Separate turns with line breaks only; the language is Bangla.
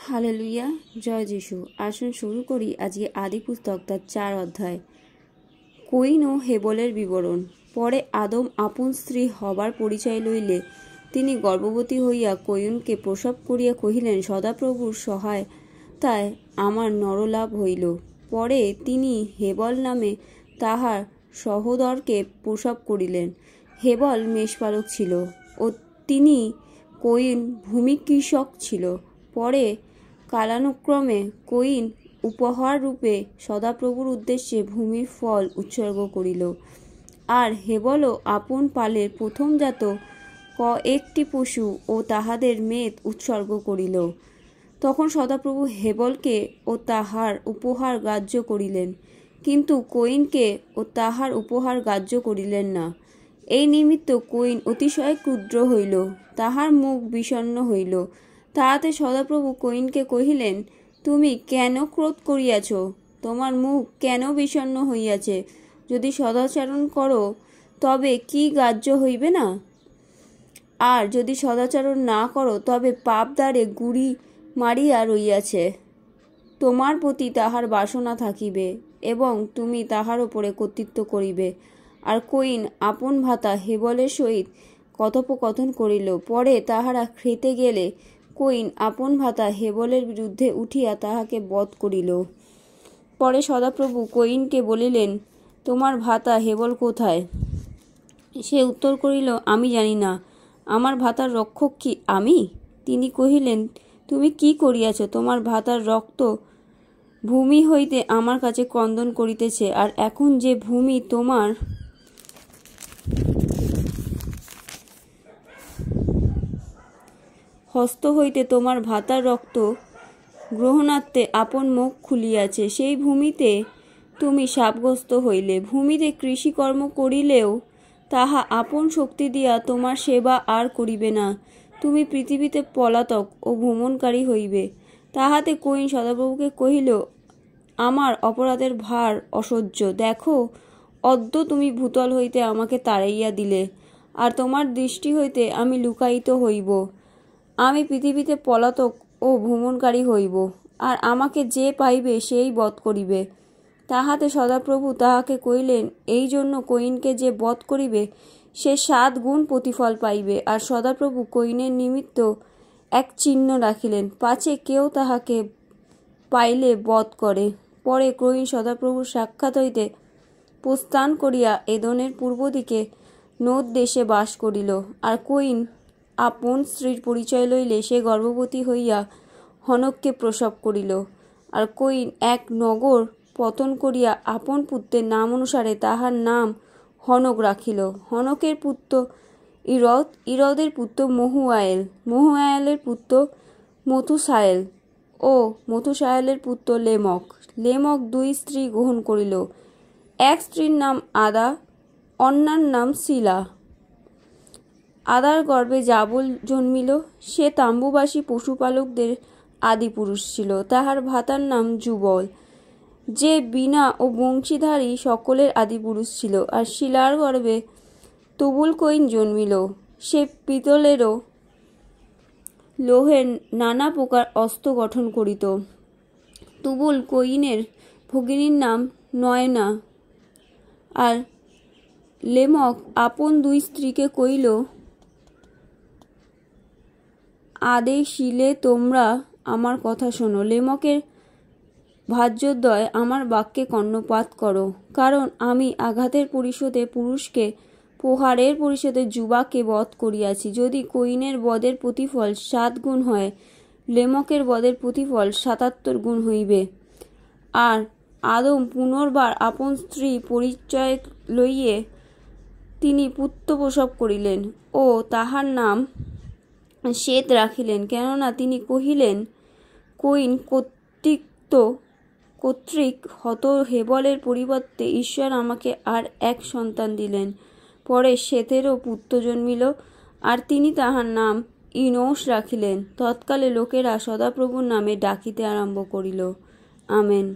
হালেলুয়া, জয় যিশু। আসুন শুরু করি আজকে আদি পুস্তক তার 4 অধ্যায়। কইন ও হেবলের বিবরণ। পরে আদম আপন স্ত্রী হবার পরিচয় লইলে তিনি গর্ভবতী হইয়া কইনকে প্রসব করিয়া কহিলেন, সদাপ্রভুর সহায়তায় আমার নরলাভ হইল। পরে তিনি হেবল নামে তাহার সহোদরকে প্রসব করিলেন। হেবল মেষপালক ছিল ও তিনি কইন ভূমিকৃষক ছিল। পরে কালানুক্রমে কইন উপহার রূপে সদাপ্রভুর উদ্দেশ্যে ভূমির ফল উৎসর্গ করিল, আর হেবলও আপন পালের প্রথমজাত কয়েকটি পশু ও তাহাদের মেদ উৎসর্গ করিল। তখন সদাপ্রভু হেবলকে ও তাহার উপহার গ্রাহ্য করিলেন, কিন্তু কইনকে ও তাহার উপহার গ্রাহ্য করিলেন না। এই নিমিত্ত কইন অতিশয় ক্রুদ্ধ হইল, তাহার মুখ বিষণ্ণ হইল। তাহাতে সদাপ্রভু কইনকে কহিলেন, তুমি কেন ক্রোধ করিয়াছ? তোমার মুখ কেন বিষণ্ণ হইয়াছে? যদি সদাচরণ করো তবে কি গ্রাহ্য হইবে না? আর যদি সদাচরণ না করো তবে পাপ দ্বারে গুড়ি মারিয়া রইয়াছে। তোমার প্রতি তাহার বাসনা থাকিবে এবং তুমি তাহার উপরে কর্তৃত্ব করিবে। আর কইন আপন ভাতা হেবলের সহিত কথোপকথন করিল। পরে তাহারা খেতে গেলে কইন আপন ভাতা হেবলের বিরুদ্ধে উঠিয়া তাহাকে বধ করিল। পরে সদাপ্রভু কইনকে বলিলেন, তোমার ভাতা হেবল কোথায়? সে উত্তর করিল, আমি জানি না। আমার ভাতার রক্ষক কি আমি? তিনি কহিলেন, তুমি কি করিয়াছ? তোমার ভাতার রক্ত ভূমি হইতে আমার কাছে ক্রন্দন করিতেছে, আর এখন যে ভূমি তোমার হস্ত হইতে তোমার ভাতার রক্ত গ্রহণার্থে আপন মুখ খুলিয়াছে, সেই ভূমিতে তুমি শাপগ্রস্ত হইলে। ভূমিতে কৃষিকর্ম করিলেও তাহা আপন শক্তি দিয়া তোমার সেবা আর করিবে না। তুমি পৃথিবীতে পলাতক ও ভ্রমণকারী হইবে। তাহাতে কইন সদাপ্রভুকে কহিল, আমার অপরাধের ভার অসহ্য। দেখো, অদ্য তুমি ভূতল হইতে আমাকে তাড়াইয়া দিলে, আর তোমার দৃষ্টি হইতে আমি লুকায়িত হইব। আমি পৃথিবীতে পলাতক ও ভ্রমণকারী হইব, আর আমাকে যে পাইবে সেই বধ করিবে। তাহাতে সদাপ্রভু তাহাকে কহিলেন, এই জন্য কইনকে যে বধ করিবে সে 7 গুণ প্রতিফল পাইবে। আর সদাপ্রভু কইনের নিমিত্ত এক চিহ্ন রাখিলেন, পাছে কেউ তাহাকে পাইলে বধ করে। পরে কইন সদাপ্রভুর সাক্ষাৎ হইতে প্রস্থান করিয়া এদনের পূর্ব দিকে নোদ দেশে বাস করিল। আর কইন আপন স্ত্রীর পরিচয় লইলে সে গর্ভবতী হইয়া হনককে প্রসব করিল। আর কইন এক নগর পতন করিয়া আপন পুত্রের নাম অনুসারে তাহার নাম হনক রাখিল। হনকের পুত্র ইরদ, ইরদের পুত্র মহুয়ায়েল, মহুয়ায়েলের পুত্র মথুসায়েল ও মথুসায়েলের পুত্র লেমক। লেমক 2 স্ত্রী গ্রহণ করিল, এক স্ত্রীর নাম আদা, অন্যার নাম শিলা। আদার গর্ভে জাবল জন্মিল, সে তাম্বুবাসী পশুপালকদের আদিপুরুষ ছিল। তাহার ভাতার নাম যুবল, যে বীণা ও বংশীধারী সকলের আদিপুরুষ ছিল। আর শিলার গর্ভে তুবুল কইন জন্মিল, সে পিতলেরও লোহের নানা প্রকার অস্ত্র গঠন করিত। তুবুল কইনের ভগিনীর নাম নয়না। আর লেমক আপন 2 স্ত্রীকে কইল, আদে শিলে তোমরা আমার কথা শোনো। লেমকের ভার্যদ্বয়, আমার বাক্যে কর্ণপাত করো, কারণ আমি আঘাতের পরিশোধে পুরুষকে, প্রহারের পরিশোধে যুবাকে বধ করিয়াছি। যদি কইনের বধের প্রতিফল 7 গুণ হয়, লেমকের বধের প্রতিফল 77 গুণ হইবে। আর আদম পুনর্বার আপন স্ত্রী পরিচয় লইয়ে তিনি পুত্র প্রসব করিলেন ও তাহার নাম শ্বেত রাখিলেন, কেননা তিনি কহিলেন, কইন কর্তৃক হত হেবলের পরিবর্তে ঈশ্বর আমাকে আর এক সন্তান দিলেন। পরে শ্বেতেরও পুত্র জন্মিল, আর তিনি তাহার নাম ইনোশ রাখিলেন। তৎকালে লোকেরা সদাপ্রভুর নামে ডাকিতে আরম্ভ করিল। আমেন।